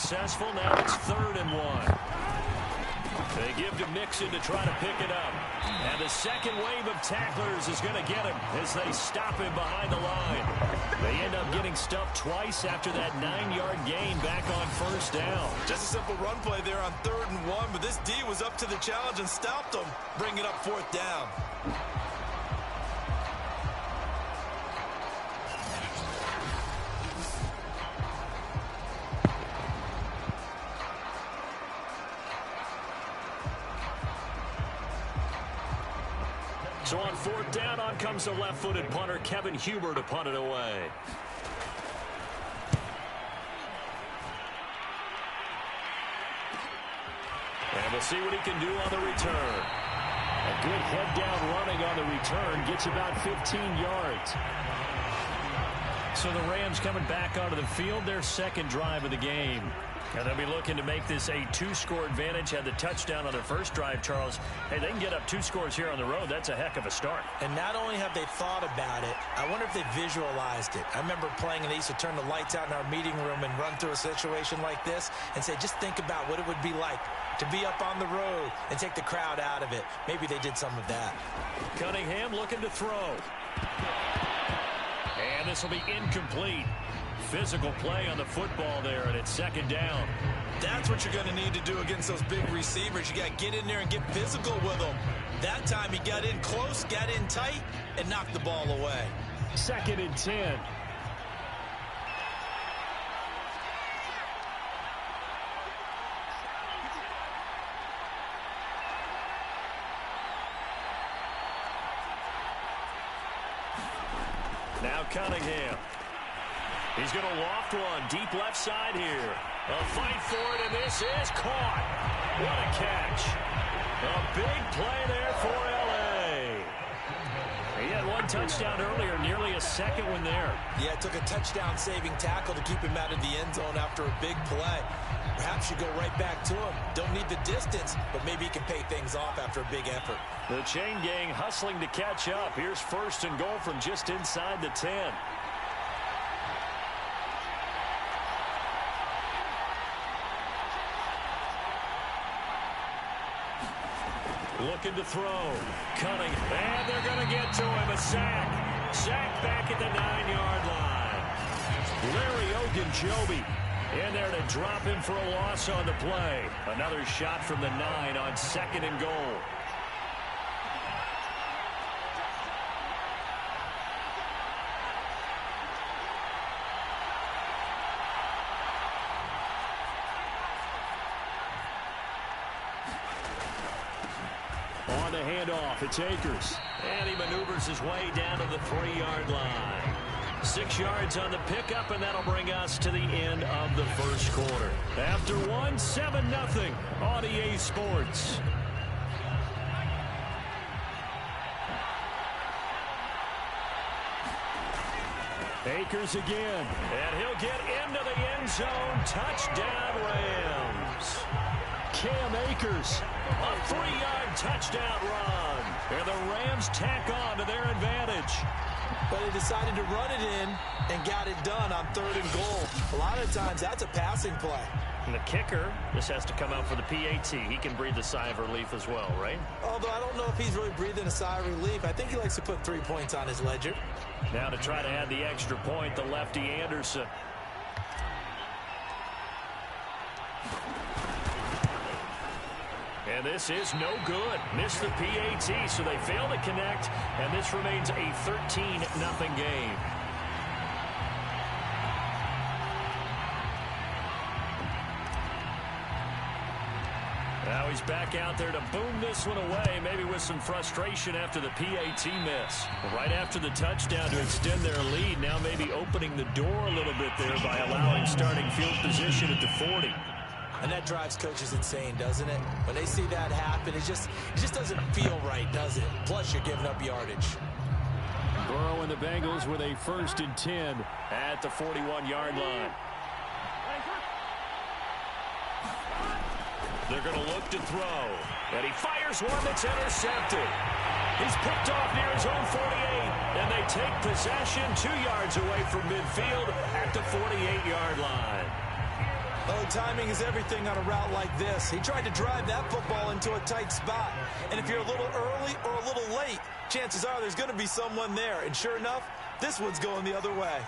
successful. Now it's 3rd and 1. They give to Mixon to try to pick it up. And the second wave of tacklers is going to get him as they stop him behind the line. They end up getting stuffed twice after that 9-yard gain back on 1st down. Just a simple run play there on 3rd and 1, but this D was up to the challenge and stopped them, bringing up 4th down. So on 4th down, on comes the left-footed punter, Kevin Huber, to punt it away. And we'll see what he can do on the return. A good head-down running on the return gets about 15 yards. So the Rams coming back onto the field, their second drive of the game. And they'll be looking to make this a 2-score advantage. Had the touchdown on their first drive, Charles. Hey, they can get up 2 scores here on the road. That's a heck of a start. And not only have they thought about it, I wonder if they visualized it. I remember playing, and they used to turn the lights out in our meeting room and run through a situation like this and say, just think about what it would be like to be up on the road and take the crowd out of it. Maybe they did some of that. Cunningham looking to throw. And this will be incomplete. Physical play on the football there, and it's 2nd down. That's what you're going to need to do against those big receivers. You got to get in there and get physical with them. That time he got in close, got in tight, and knocked the ball away. 2nd and 10. Now Cunningham. He's going to loft one deep left side here. A fight for it, and this is caught. What a catch. A big play there for L.A. He had 1 touchdown earlier, nearly a second one there. Yeah, it took a touchdown-saving tackle to keep him out of the end zone after a big play. Perhaps you go right back to him. Don't need the distance, but maybe he can pay things off after a big effort. The chain gang hustling to catch up. Here's 1st and goal from just inside the 10. Looking to throw. Cunningham. And they're going to get to him. A sack. Sack back at the 9-yard line. Larry Ogunjobi in there to drop him for a loss on the play. Another shot from the 9 on 2nd and goal. On the handoff, it's Akers. And he maneuvers his way down to the 3-yard line. 6 yards on the pickup, and that'll bring us to the end of the 1st quarter. After 1, 7-0 on EA Sports. Akers again. And he'll get into the end zone. Touchdown, Rams. Cam Akers, a 3-yard touchdown run. And the Rams tack on to their advantage. But they decided to run it in and got it done on 3rd and goal. A lot of times that's a passing play. And the kicker, this has to come out for the PAT. He can breathe a sigh of relief as well, right? Although I don't know if he's really breathing a sigh of relief. I think he likes to put 3 points on his ledger. Now to try to add the extra point, the lefty Anderson. And this is no good. Missed the PAT, so they fail to connect, and this remains a 13-0 game. Now he's back out there to boom this one away, maybe with some frustration after the PAT miss. Right after the touchdown to extend their lead, now maybe opening the door a little bit there by allowing starting field position at the 40. And that drives coaches insane, doesn't it? When they see that happen, it just doesn't feel right, does it? Plus, you're giving up yardage. Burrow and the Bengals with a 1st and 10 at the 41-yard line. They're going to look to throw. And he fires one that's intercepted. He's picked off near his own 48. And they take possession 2 yards away from midfield at the 48-yard line. Oh, timing is everything on a route like this. He tried to drive that football into a tight spot. And if you're a little early or a little late, chances are there's going to be someone there. And sure enough, this one's going the other way.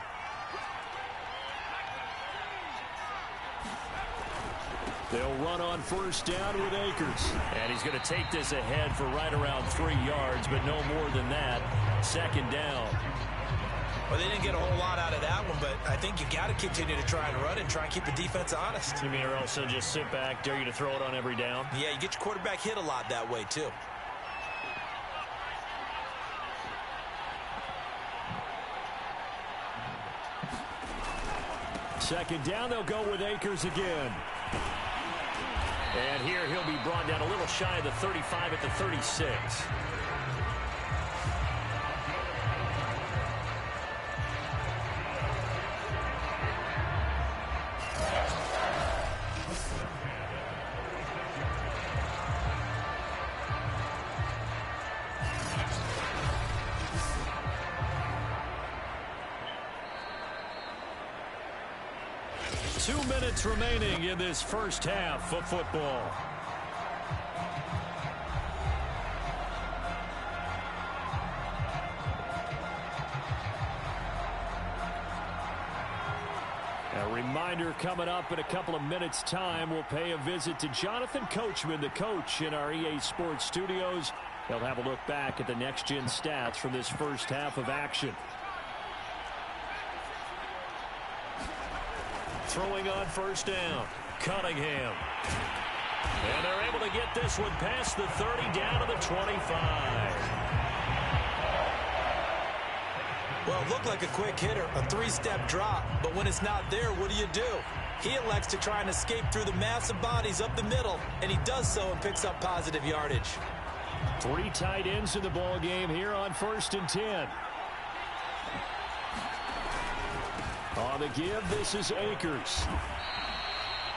They'll run on first down with Akers. And he's going to take this ahead for right around 3 yards, but no more than that. Second down. Well, they didn't get a whole lot out of that one, but I think you got to continue to try and run it and try and keep the defense honest. You mean, or also just sit back, dare you to throw it on every down? Yeah, you get your quarterback hit a lot that way, too. Second down, they'll go with Akers again. And here he'll be brought down a little shy of the 35 at the 36. Minutes remaining in this first half of football. A reminder coming up in a couple of minutes' time. We'll pay a visit to Jonathan Coachman, the coach in our EA Sports studios. He'll have a look back at the next-gen stats from this first half of action. Throwing on first down, Cunningham. And they're able to get this one past the 30, down to the 25. Well, it looked like a quick hitter, a 3-step drop. But when it's not there, what do? He elects to try and escape through the massive bodies up the middle, and he does so and picks up positive yardage. 3 tight ends in the ball game here on 1st and 10. On the give, this is Akers.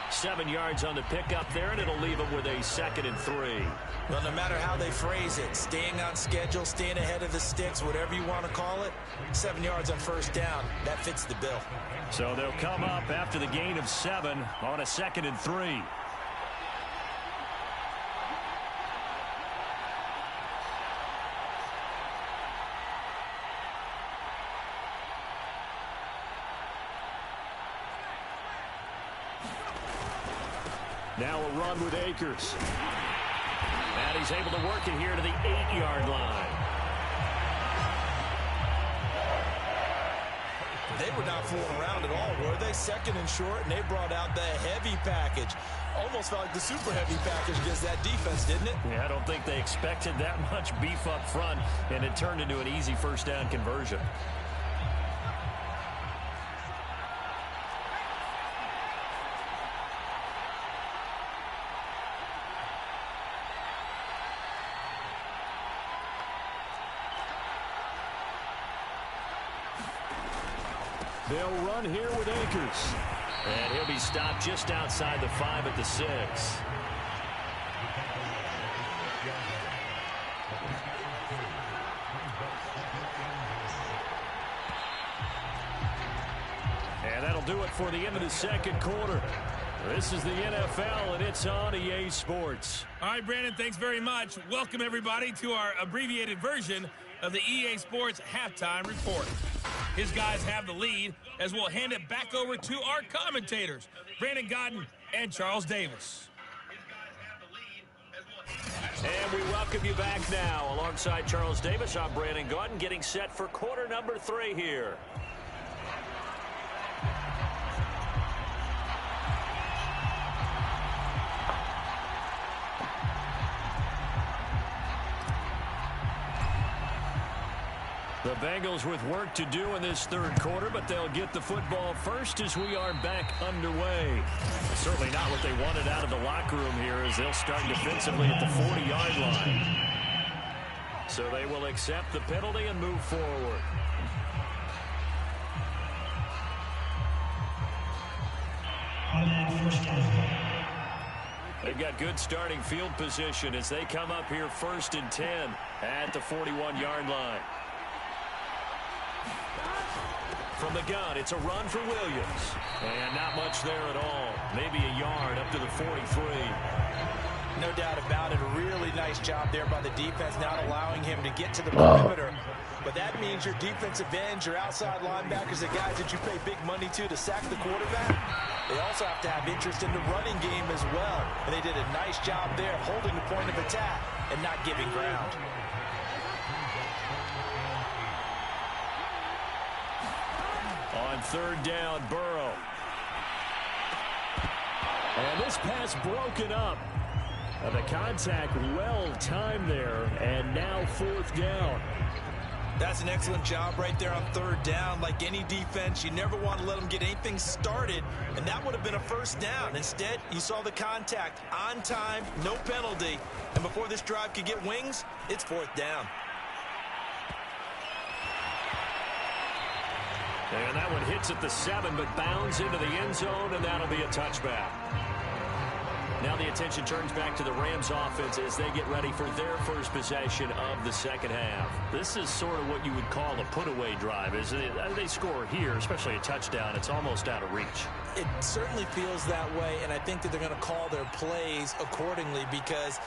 7 yards on the pickup there, and it'll leave him with a 2nd and 3. Well, no matter how they phrase it, staying on schedule, staying ahead of the sticks, whatever you want to call it, 7 yards on first down, that fits the bill. So they'll come up after the gain of 7 on a 2nd and 3. Now a run with Akers. And he's able to work it here to the 8-yard line. They were not fooling around at all, were they? 2nd and short, and they brought out the heavy package. Almost felt like the super heavy package against that defense, didn't it? Yeah, I don't think they expected that much beef up front, and it turned into an easy first down conversion. They'll run here with Akers. And he'll be stopped just outside the 5 at the 6. And that'll do it for the end of the 2nd quarter. This is the NFL, and it's on EA Sports. All right, Brandon, thanks very much. Welcome, everybody, to our abbreviated version of the EA Sports Halftime Report. His guys have the lead as we'll hand it back over to our commentators, Brandon Godden and Charles Davis. And we welcome you back now. Alongside Charles Davis, I'm Brandon Godden, getting set for quarter number 3 here. The Bengals with work to do in this 3rd quarter, but they'll get the football first as we are back underway. Certainly not what they wanted out of the locker room here as they'll start defensively at the 40-yard line. So they will accept the penalty and move forward. They've got good starting field position as they come up here 1st and 10 at the 41-yard line. from the gun. It's a run for Williams. And not much there at all. Maybe a yard up to the 43. No doubt about it. A really nice job there by the defense, not allowing him to get to the perimeter. But that means your defensive ends, your outside linebackers, the guys that you pay big money to sack the quarterback, they also have to have interest in the running game as well. And they did a nice job there holding the point of attack and not giving ground. On third down, Burrow. And this pass broken up. The contact well timed there, and now fourth down. That's an excellent job right there on third down. Like any defense, you never want to let them get anything started, and that would have been a first down. Instead, you saw the contact on time, no penalty, and before this drive could get wings, it's fourth down. And that one hits at the 7, but bounds into the end zone, and that'll be a touchback. Now the attention turns back to the Rams offense as they get ready for their first possession of the second half. This is sort of what you would call a put-away drive, isn't it? They score here, especially a touchdown. It's almost out of reach. It certainly feels that way, and I think that they're going to call their plays accordingly, because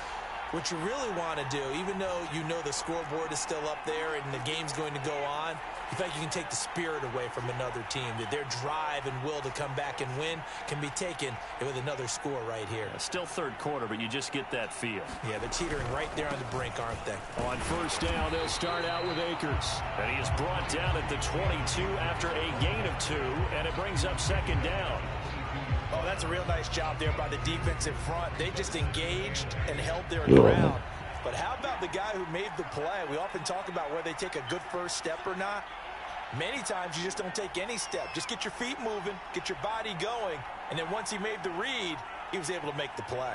what you really want to do, even though you know the scoreboard is still up there and the game's going to go on, in fact, you can take the spirit away from another team. That their drive and will to come back and win can be taken with another score right here. Still third quarter, but you just get that feel. Yeah, they're teetering right there on the brink, aren't they? On first down, they'll start out with Akers. And he is brought down at the 22 after a gain of 2, and it brings up second down. Oh, that's a real nice job there by the defensive front. They just engaged and held their ground. But how about the guy who made the play? We often talk about whether they take a good first step or not. Many times you just don't take any step. Just get your feet moving, get your body going, and then once he made the read, he was able to make the play.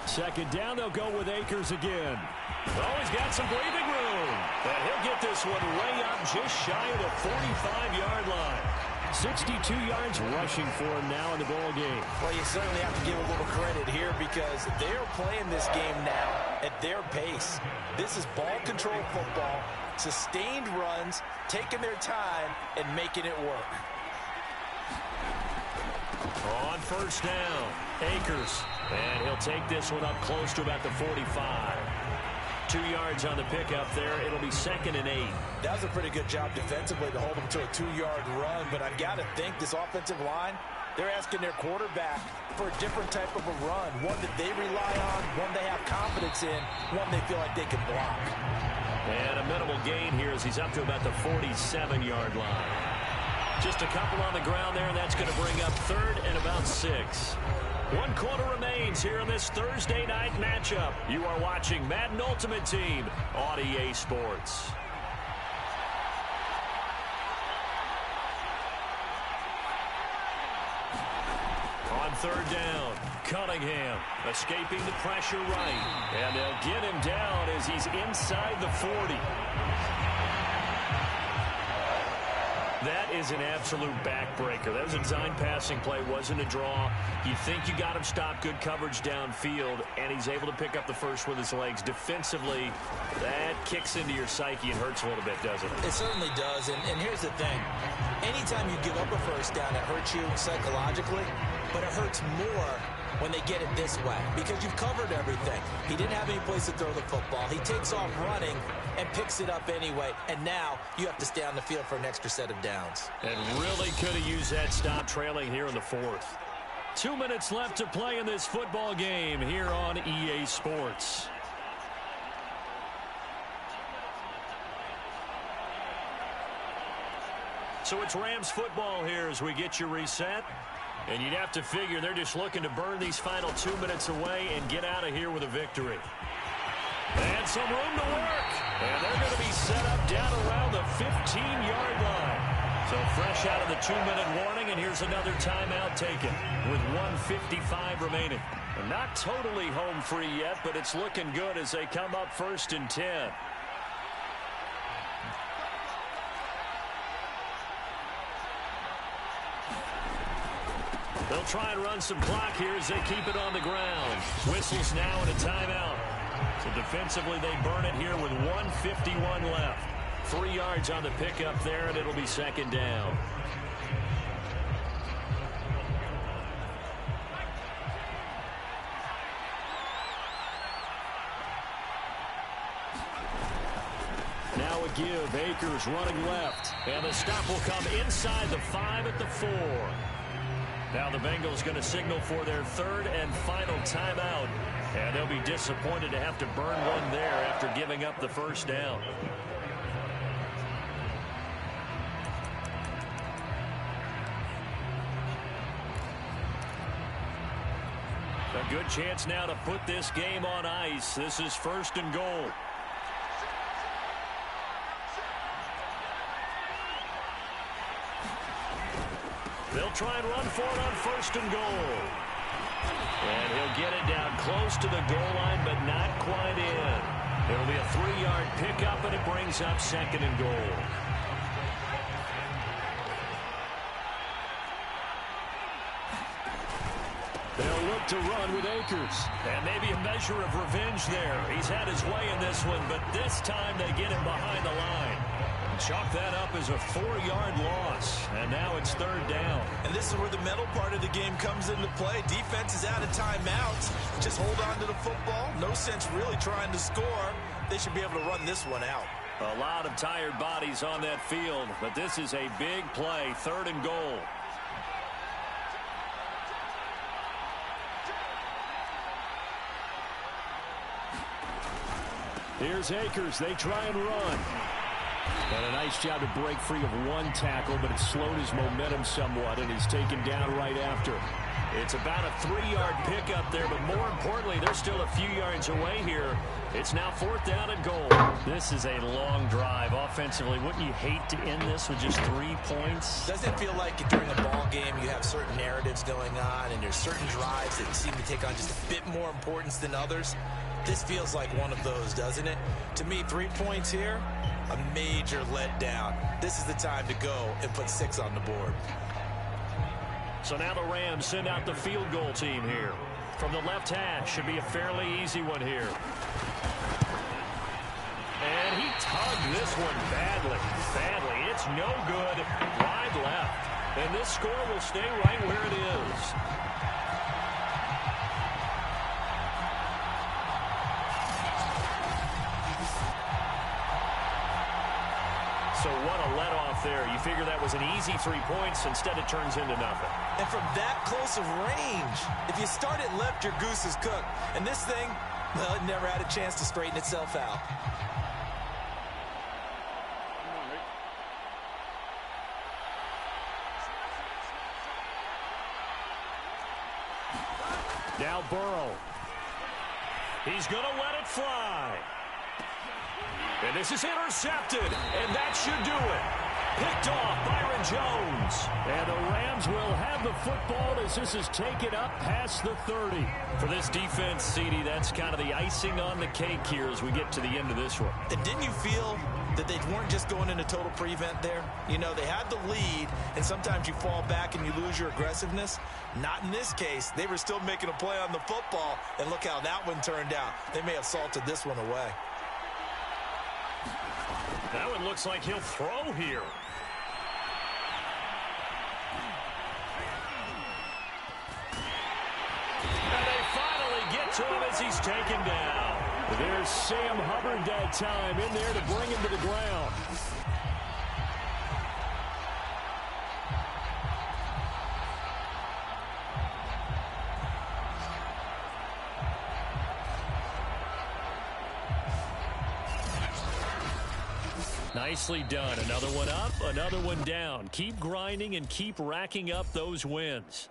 Second down, they'll go with Akers again. Oh, he's got some breathing room. And he'll get this one way up just shy of the 45-yard line. 62 yards rushing for him now in the ball game. Well, you certainly have to give a little credit here because they're playing this game now at their pace. This is ball control football, sustained runs, taking their time, and making it work. On first down, Akers. And he'll take this one up close to about the 45. 2 yards on the pickup there. It'll be 2nd and 8. That was a pretty good job defensively to hold them to a 2-yard run, but I've got to think this offensive line, they're asking their quarterback for a different type of a run, one that they rely on, one they have confidence in, one they feel like they can block. And a minimal gain here as he's up to about the 47-yard line. Just a couple on the ground there, and that's going to bring up 3rd and about 6. 1 quarter remains here in this Thursday night matchup. You are watching Madden Ultimate Team on EA Sports. On third down, Cunningham escaping the pressure right. And they'll get him down as he's inside the 40. That is an absolute backbreaker. That was a design passing play, wasn't a draw. You think you got him stopped, good coverage downfield, and he's able to pick up the first with his legs. Defensively, that kicks into your psyche and hurts a little bit, doesn't it? It certainly does, and here's the thing. Anytime you give up a first down, it hurts you psychologically, but it hurts more when they get it this way because you've covered everything. He didn't have any place to throw the football. He takes off running and picks it up anyway, and now you have to stay on the field for an extra set of downs. And really could have used that stop trailing here in the 4th. 2 minutes left to play in this football game here on EA Sports. So it's Rams football here as we get you reset. And you'd have to figure they're just looking to burn these final 2 minutes away and get out of here with a victory. And some room to work. And they're going to be set up down around the 15-yard line. So fresh out of the 2-minute warning, and here's another timeout taken with 1:55 remaining. And not totally home free yet, but it's looking good as they come up 1st and 10. They'll try and run some clock here as they keep it on the ground. Whistles now and a timeout. So defensively, they burn it here with 1:51 left. 3 yards on the pickup there, and it'll be second down. Now a give. Akers running left. And the stop will come inside the 5 at the 4. Now the Bengals going to signal for their 3rd and final timeout. And they'll be disappointed to have to burn one there after giving up the first down. A good chance now to put this game on ice. This is 1st and goal. They'll try and run for it on 1st and goal. And he'll get it down close to the goal line, but not quite in. It'll be a 3-yard pickup, and it brings up 2nd and goal. They'll look to run with Akers. And maybe a measure of revenge there. He's had his way in this one, but this time they get him behind the line. Chalk that up as a 4-yard loss, and now it's 3rd down. And this is where the mental part of the game comes into play. Defense is out of timeouts. Just hold on to the football. No sense really trying to score. They should be able to run this one out. A lot of tired bodies on that field, but this is a big play, 3rd and goal. Here's Akers. They try and run. And a nice job to break free of one tackle, but it slowed his momentum somewhat, and he's taken down right after. It's about a 3-yard pickup there, but more importantly, they're still a few yards away here. It's now 4th down and goal. This is a long drive offensively. Wouldn't you hate to end this with just 3 points? Doesn't it feel like during a ball game you have certain narratives going on, and there's certain drives that seem to take on just a bit more importance than others? This feels like one of those, doesn't it? To me, 3 points here, a major letdown. This is the time to go and put 6 on the board. So now the Rams send out the field goal team here. From the left hash, should be a fairly easy one here. And he tugged this one badly. It's no good. Wide left. And this score will stay right where it is. So what a let-off there. You figure that was an easy 3 points. Instead, it turns into nothing. And from that close of range, if you start it left, your goose is cooked. And this thing, well, it never had a chance to straighten itself out. Now Burrow. He's going to let it fly. And this is intercepted, and that should do it. Picked off Byron Jones. And the Rams will have the football as this is taken up past the 30. For this defense, CD, that's kind of the icing on the cake here as we get to the end of this one. And didn't you feel that they weren't just going into total prevent there? You know, they had the lead, and sometimes you fall back and you lose your aggressiveness. Not in this case. They were still making a play on the football, and look how that one turned out. They may have salted this one away. That one looks like he'll throw here. And they finally get to him as he's taken down. There's Sam Hubbard that time in there to bring him to the ground. Nicely done. Another one up, another one down. Keep grinding and keep racking up those wins.